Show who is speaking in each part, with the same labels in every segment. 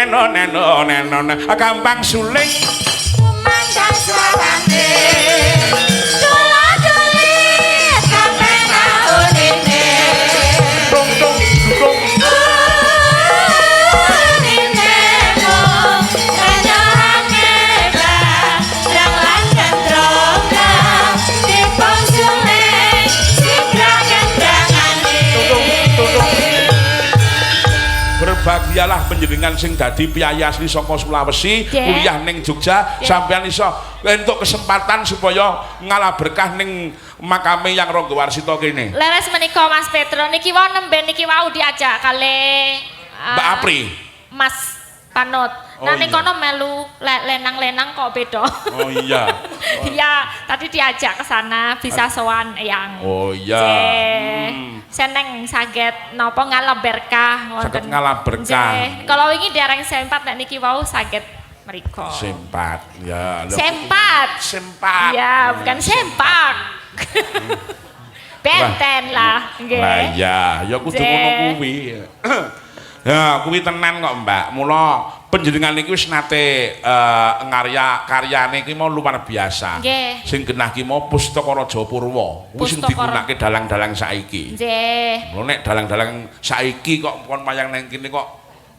Speaker 1: neno gampang suling
Speaker 2: Kumandang sawane Dola doli Sampai tahun ini
Speaker 1: Tung tung tung Berbahagialah panjenengan sing dadi piyayi asli saka Sulawesi kuliah ning Jogja sampeyan iso entuk kesempatan supaya ngalah berkah ning makame yang Rangga Warsita kene.
Speaker 2: Leres menika Mas Petro niki wau nembe niki wau diajak kali
Speaker 1: Mbak Apri.
Speaker 2: Mas Panut. Nah ning kono melu lenang-lenang kok beda.
Speaker 1: Oh iya.
Speaker 2: Iya, tadi diajak ke sana bisa sowan Eyang.
Speaker 1: Oh iya.
Speaker 2: Seneng saged napa ngalah berkah
Speaker 1: Saged ngalah berkah.
Speaker 2: Kalau wingi dereng sempat nek niki wau saged mriku.
Speaker 1: Sempat ya.
Speaker 2: Sempat.
Speaker 1: Sempat.
Speaker 2: Ya, bukan sempak. Benten lah, nggih.
Speaker 1: Lah iya, ya kudu ngono kuwi. Ya, kuwi tenan kok, Mbak. Mula panjenengan iki wis nate karyane iki mau luar biasa.
Speaker 2: Nggih.
Speaker 1: Sing genah ki mau Pustaka Raja Purwa. Kuwi sing digunakake dalang-dalang saiki.
Speaker 2: Nggih.
Speaker 1: Lho nek dalang-dalang saiki kok kon mayang nang kene kok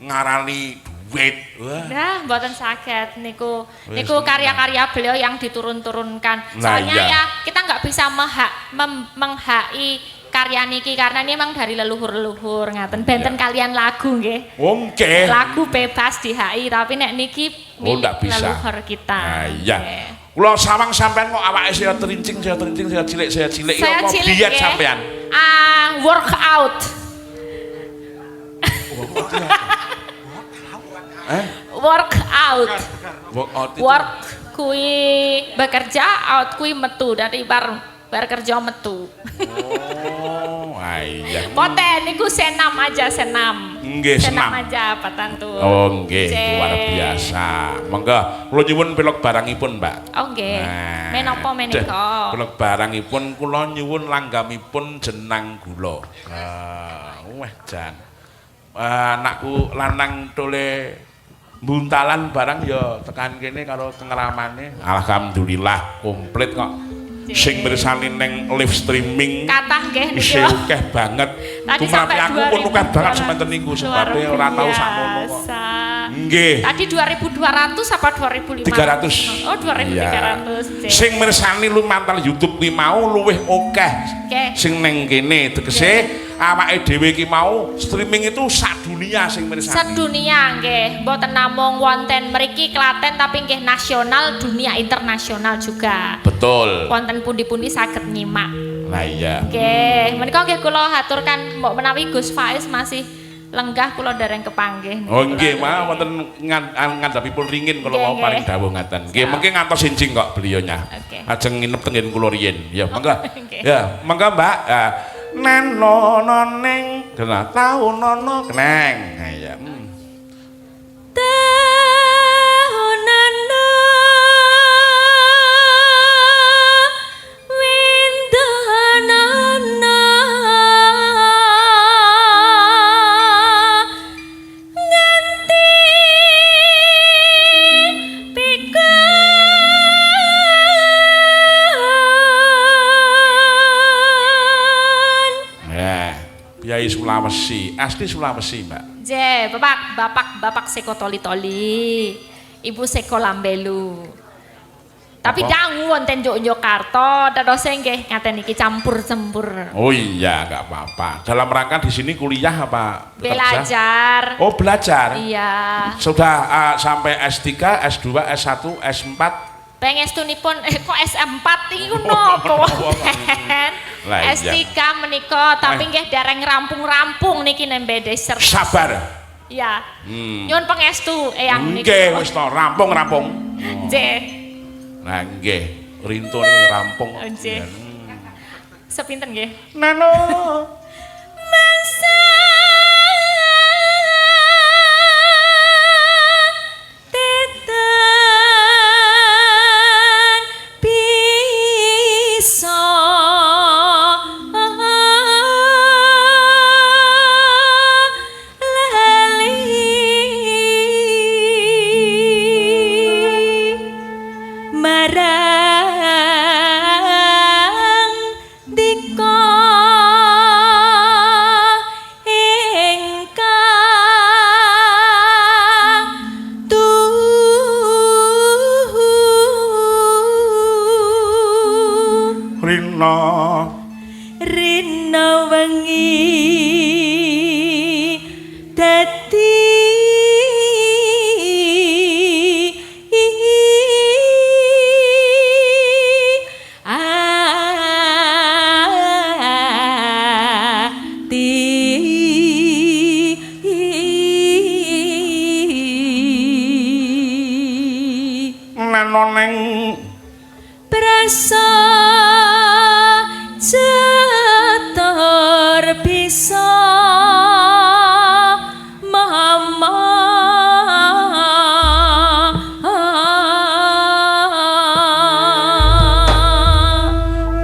Speaker 1: ngarani duit. Wah.
Speaker 2: Nah, mboten saged niku karya-karya beliau yang diturun-turunkan.
Speaker 1: Nah,
Speaker 2: Soalnya
Speaker 1: iya.
Speaker 2: ya kita nggak bisa menghai karya niki karena ini memang dari leluhur-leluhur ngaten. Benten kalian lagu nggih.
Speaker 1: Oke.
Speaker 2: Lagu bebas di HI tapi nek niki
Speaker 1: ndak bisa.
Speaker 2: Leluhur kita.
Speaker 1: Nah, iya. Kula sawang sampean kok awake saya terincing, saya cilik.
Speaker 2: Saya
Speaker 1: Apa
Speaker 2: cilik
Speaker 1: biyen
Speaker 2: ya.
Speaker 1: sampean?
Speaker 2: Workout. Workout. Work kui bekerja, out kui metu dari bar kerja metu.
Speaker 1: Oh, iya.
Speaker 2: Poten niku senam aja senam.
Speaker 1: Nggih,
Speaker 2: senam
Speaker 1: senam.
Speaker 2: aja Pak Tantu.
Speaker 1: Oh, nggih, luar biasa. Monggo kula nyuwun pelog barangipun, Mbak.
Speaker 2: Oh, nggih. Menapa menika?
Speaker 1: Pelog barangipun kula nyuwun langgamipun jenang gula. Wah, jan. Anakku lanang tole buntalan barang ya tekan kene karo tengramane. Alhamdulillah komplit kok. Sing mirsani ning live streaming
Speaker 2: Kathah nggih niki.
Speaker 1: isih akeh banget. Tumrape aku pun akeh banget semanten niku sebabe ora tau sakmono kok. Nggih.
Speaker 2: Tadi 2.200 apa 2.500?
Speaker 1: 300.
Speaker 2: Oh, 2.300.
Speaker 1: Sing mirsani lumantar YouTube kuwi mau luwih akeh. Sing ning kene tegese awake dhewe iki mau streaming itu sadunia sing mirsani.
Speaker 2: Sadunia nggih, mboten namung wonten mriki Klaten tapi nggih nasional, dunia internasional juga.
Speaker 1: Betul.
Speaker 2: Wonten pundi-pundi saged nyimak.
Speaker 1: Lah iya.
Speaker 2: Nggih, menika nggih kula haturkan mbok menawi Gus Faiz masih lenggah kula dereng kepanggih.
Speaker 1: Oh nggih, mah wonten ngandhapipun ringin kula mau paring dawuh ngaten. Nggih, mengke ngantos enjing kok beliaunya. Ajeng nginep tengen kula riyin. Ya, monggo. Ya, monggo Mbak. Neno noneng kena tau nono keneng. Ya. Piyayi Sulawesi, asli Sulawesi, Mbak.
Speaker 2: Je, bapak seko toli-toli. Ibu seko lambelu. Tapi dangu wonten Yogyakarta, terus nggih ngaten iki campur-campur.
Speaker 1: Oh iya, enggak apa-apa. Dalam rangka di sini kuliah apa?
Speaker 2: Belajar.
Speaker 1: Oh, belajar.
Speaker 2: Iya.
Speaker 1: Sudah sampai S3, S2, S1, S4.
Speaker 2: Pengestunipun kok S4 iki napa? S3 menika tapi nggih dereng rampung-rampung niki nembe dessert.
Speaker 1: Sabar.
Speaker 2: Iya. Nyuwun pangestu eyang
Speaker 1: niki. Nggih, wis to rampung-rampung.
Speaker 2: Nggih.
Speaker 1: Nah nggih, rinto niku rampung.
Speaker 2: Nggih. Sepinten nggih?
Speaker 1: Nano.
Speaker 2: Masa
Speaker 1: rina
Speaker 2: rina wengi dadi
Speaker 1: nanoneng
Speaker 2: prasa catur bisa mama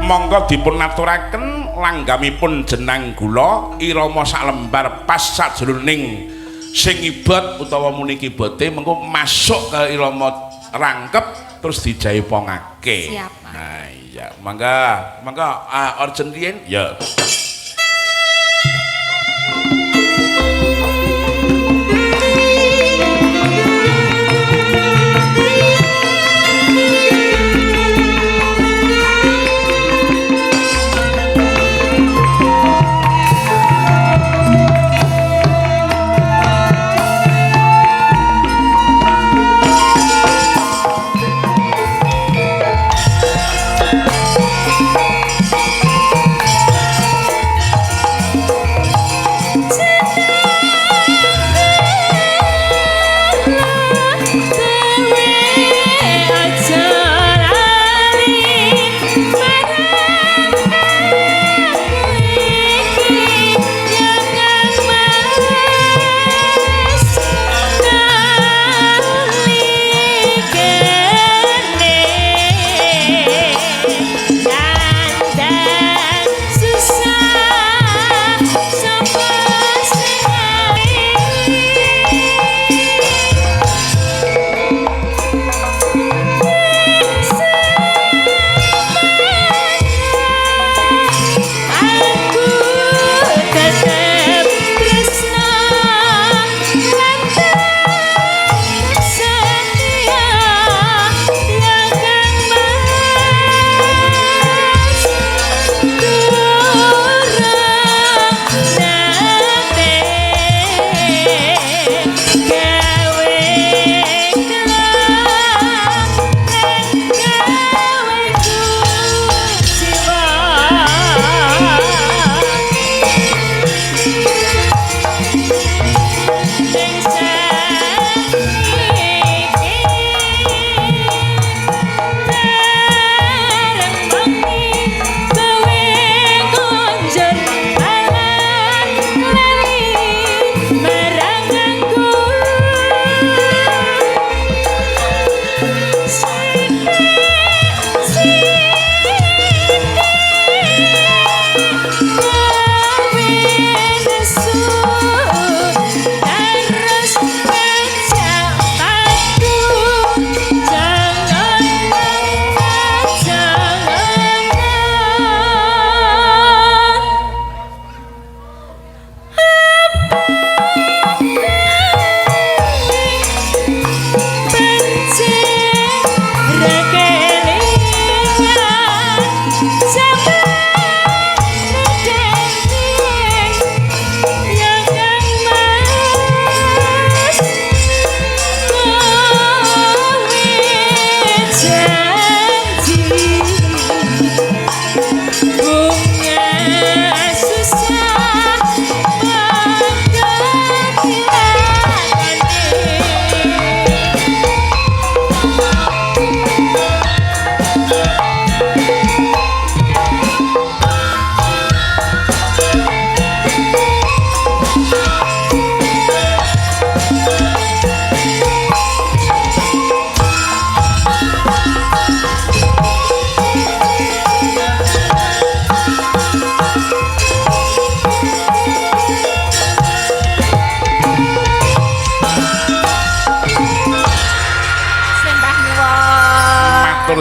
Speaker 1: monggo dipun aturaken langgamipun jenang gula irama sak lembar pas sajroning sing ibad utawa muni kibote mengko masuk ke irama rangkep terus dijaipongake.
Speaker 2: Siap.
Speaker 1: Nah, iya, mangga urgent riyen ya.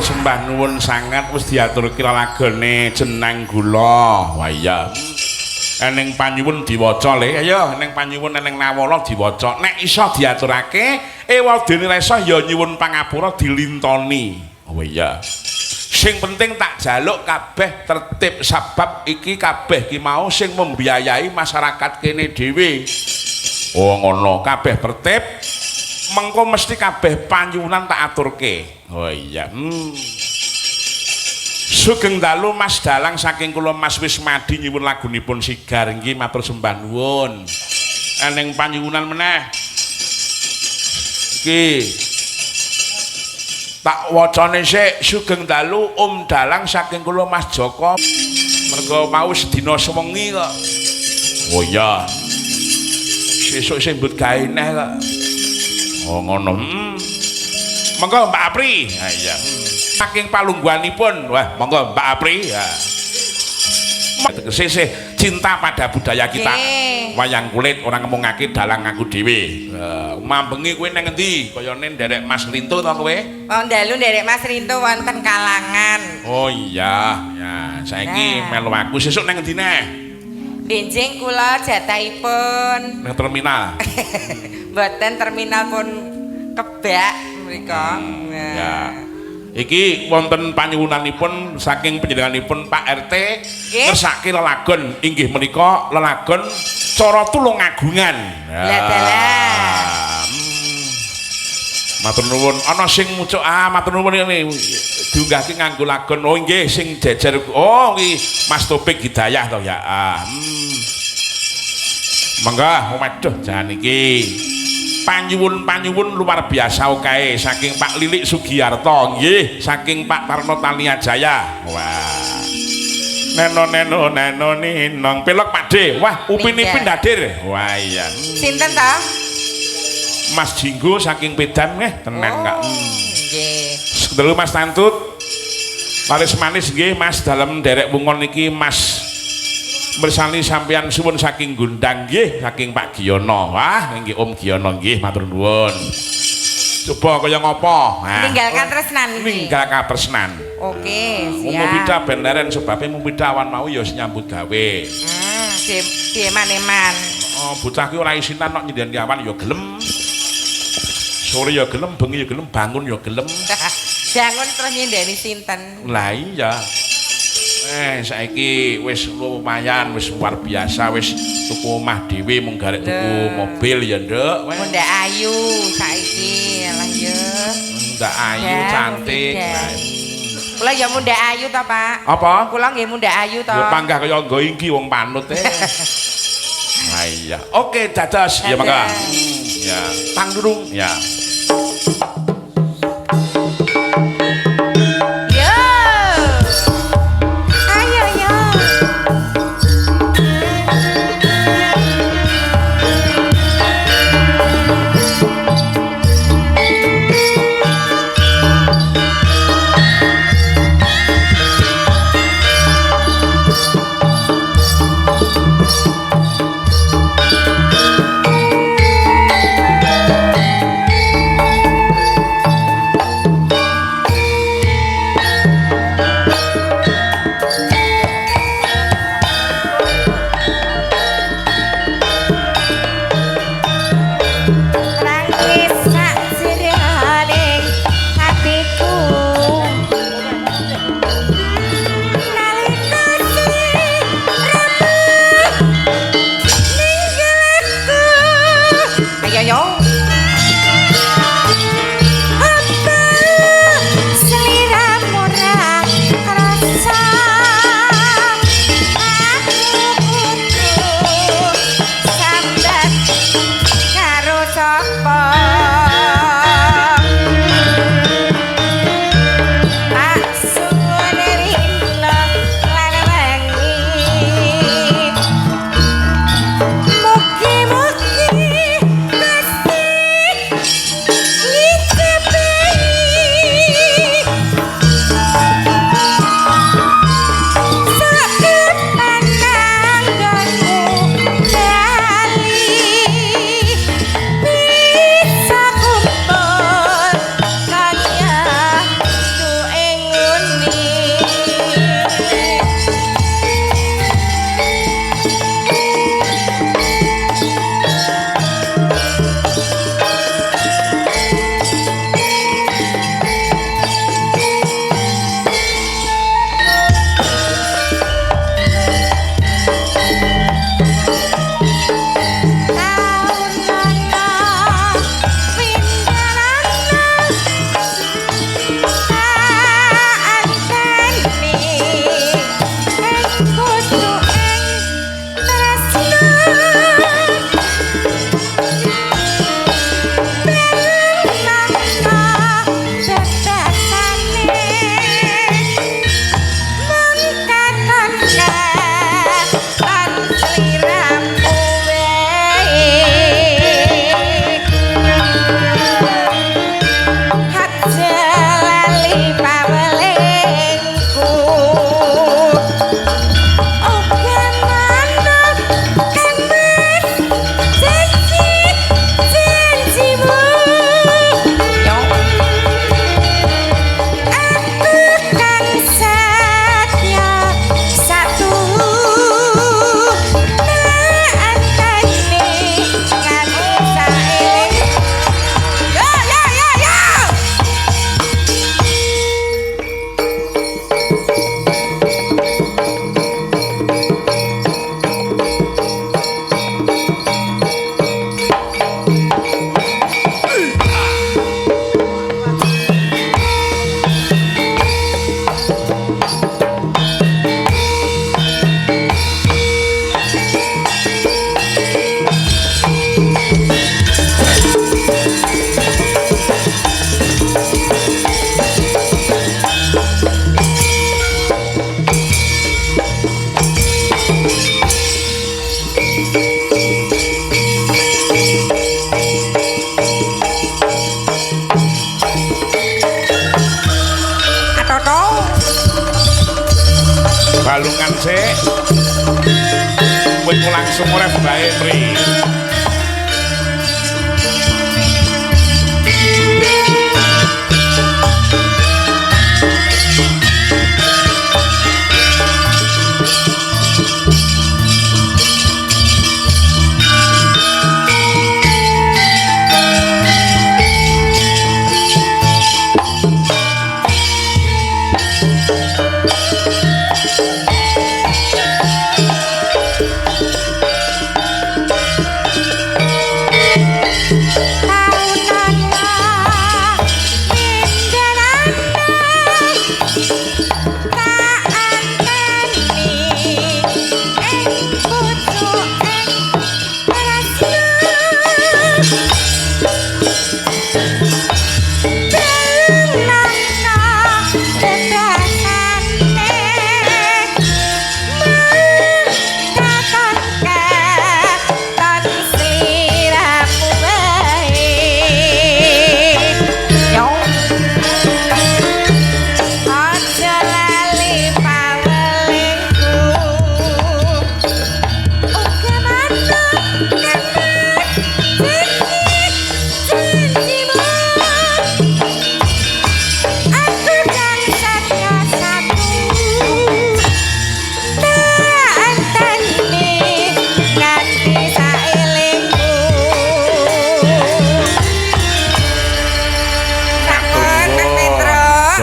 Speaker 1: sembah nuwun sangat wis diaturke lagane jenang gula. Wah iya. Eneng panyuwun diwaca le, ayo eneng panyuwun eneng nawala diwaca. Nek iso diaturake, ewadene resa ya nyuwun pangapura dilintoni. Oh iya. Sing penting tak jaluk kabeh tertib sebab iki kabeh ki mau sing membiayai masyarakat kene dhewe. Oh ngono, kabeh tertib. Mengko mesti kabeh panyuwunan tak aturke. Oh iya. Sugeng dalu Mas Dalang saking kula Mas Wismadi nyuwun lagunipun Sigar nggih matur sembah nuwun. Eneng panyuwunan meneh. Iki tak wacane sik sugeng dalu Om Dalang saking kula Mas Joko mergo mau sedina sewengi kok. Oh iya. Sesuk sing mbut gawe neh kok. Oh ngono. Monggo Mbak Apri. Ha iya. Saking palungguhanipun. Wah, monggo Mbak Apri ya. Sesih cinta pada budaya kita. Wayang kulit orang ngomongake dalang aku dhewe. Mambengi kowe nang endi? Kayane nderek Mas Rinto to kowe?
Speaker 3: Oh, ndalu nderek Mas Rinto wonten Kalangan.
Speaker 1: Oh iya, ya saiki melu aku sesuk nang endi neh?
Speaker 3: Benjing kula jatahipun.
Speaker 1: Nang terminal.
Speaker 3: Mboten terminal pun Kebak mriku.
Speaker 1: Ya. Iki wonten panyuwunanipun saking panjenenganipun Pak RT ngersake lelagon inggih menika lelagon cara tulungagungan.
Speaker 3: Lah dalah.
Speaker 1: Matur nuwun ana sing mucuk matur nuwun ini diunggahke nganggo lagon oh nggih sing jejer oh iki Mas Topik Hidayah to ya. Mangga waduh jan iki panyuwun luar biasa kae saking Pak Lilik Sugiyarto nggih saking Pak Tarno Tania Jaya. Wah. Neno ninong pelok Pakde. Wah, upin-ipin dadir. Wah iya.
Speaker 3: Sinten to?
Speaker 1: Mas Jinggo saking Pedan tenan Kak.
Speaker 3: Nggih.
Speaker 1: Sedelu Mas Tantut. Laris manis nggih Mas dalam derek wungon niki Mas bersani sampeyan suwun saking Gundang nggih saking Pak Giyono. Wah nggih Om Giyono nggih matur nuwun. Coba kaya ngopo? Nah,
Speaker 3: ninggalkan tresnan iki.
Speaker 1: Ninggalkan tresnan.
Speaker 3: Oke, siap.
Speaker 1: Mupida ben leren sebabe mupida awan mau ya nyambut gawe.
Speaker 3: Eman-eman.
Speaker 1: Oh, bocah ki ora isinan nek nyendeni awan ya gelem. Sore ya gelem, bengi ya gelem, bangun ya gelem.
Speaker 3: Bangun terus nyendeni sinten?
Speaker 1: Lah iya. Saiki wis lumayan wis luar biasa wis tuku omah dhewe mung garek tuku mobil ya nduk.
Speaker 3: Mundak ayu saiki lah ya.
Speaker 1: Mundak ayu cantik.
Speaker 3: Kula ya mundak ayu to, Pak.
Speaker 1: Apa?
Speaker 3: Kula nggih mundak ayu to.
Speaker 1: Ya panggah kaya nggo inggi wong panut e. Nah iya. Oke dados ya mangga. Ya, tang durung ya.
Speaker 3: Bisa
Speaker 1: sik. Wis langsung ora bae mri.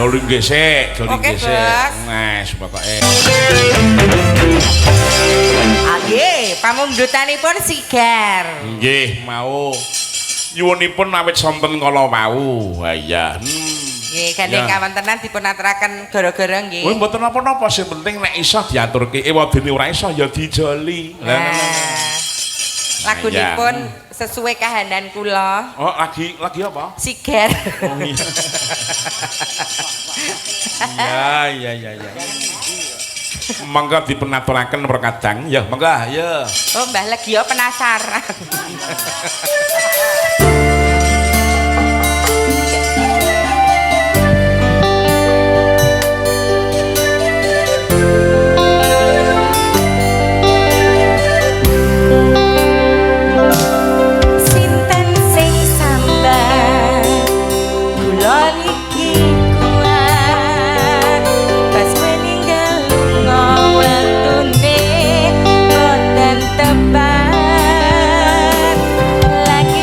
Speaker 1: Doling gesek, doling gesek. Nah, pokoke.
Speaker 3: Nggih, pamundhutanipun sigar.
Speaker 1: Nggih, mau. Nyuwunipun awit sonten kala wau. Ha iya.
Speaker 3: Nggih, gandeng kawontenan dipun aturaken gara-gara nggih.
Speaker 1: Oh, mboten napa-napa, sing penting nek iso diaturke. Wadene ora iso ya dijoli.
Speaker 3: Lagunipun sesuai kahanan kula.
Speaker 1: Oh, lagi apa?
Speaker 3: Sigar.
Speaker 1: Oh iya. Ya. Mangga dipunaturaken perkadang. Ya, mangga, ya.
Speaker 3: Oh, Mbah Legio penasaran.
Speaker 2: Lagi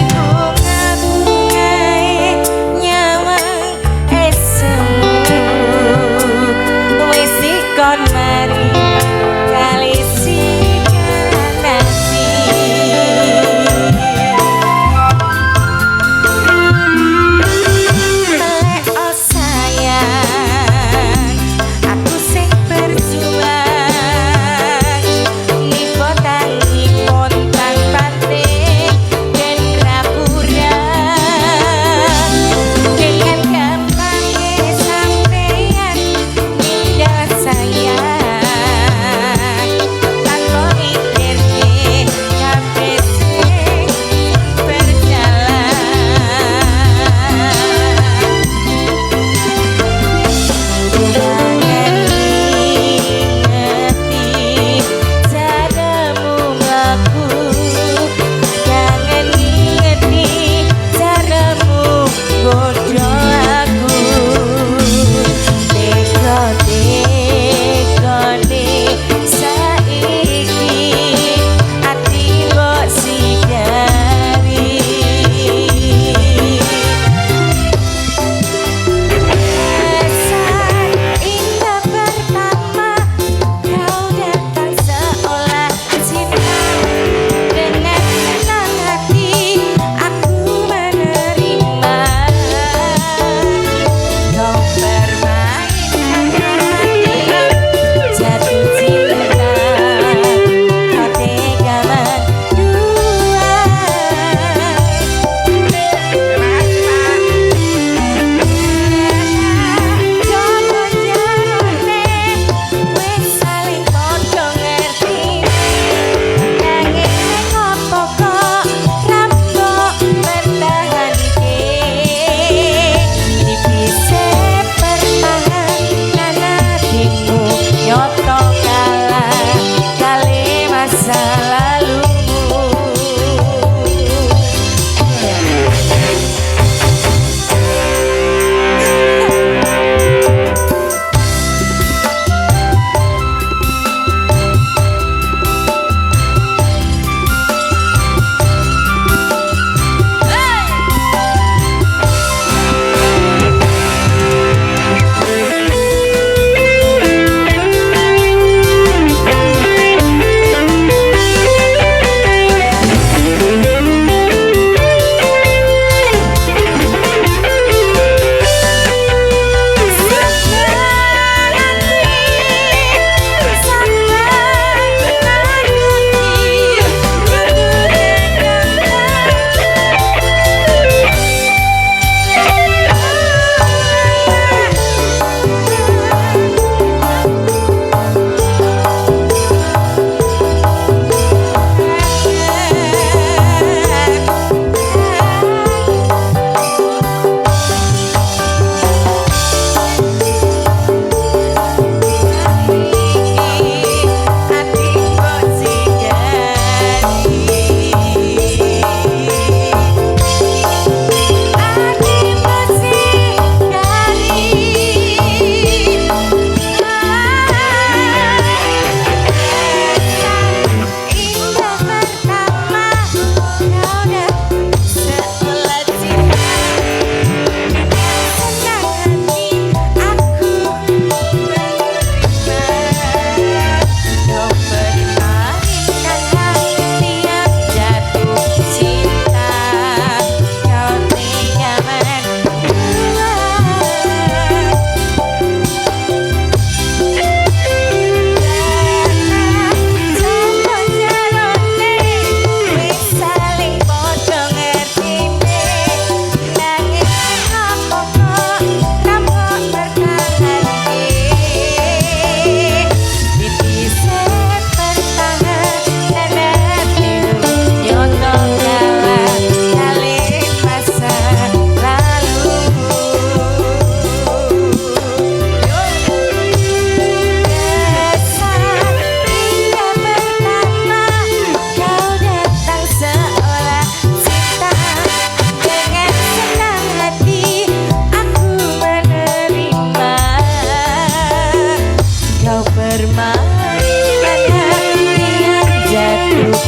Speaker 4: permainan hati yang jatuh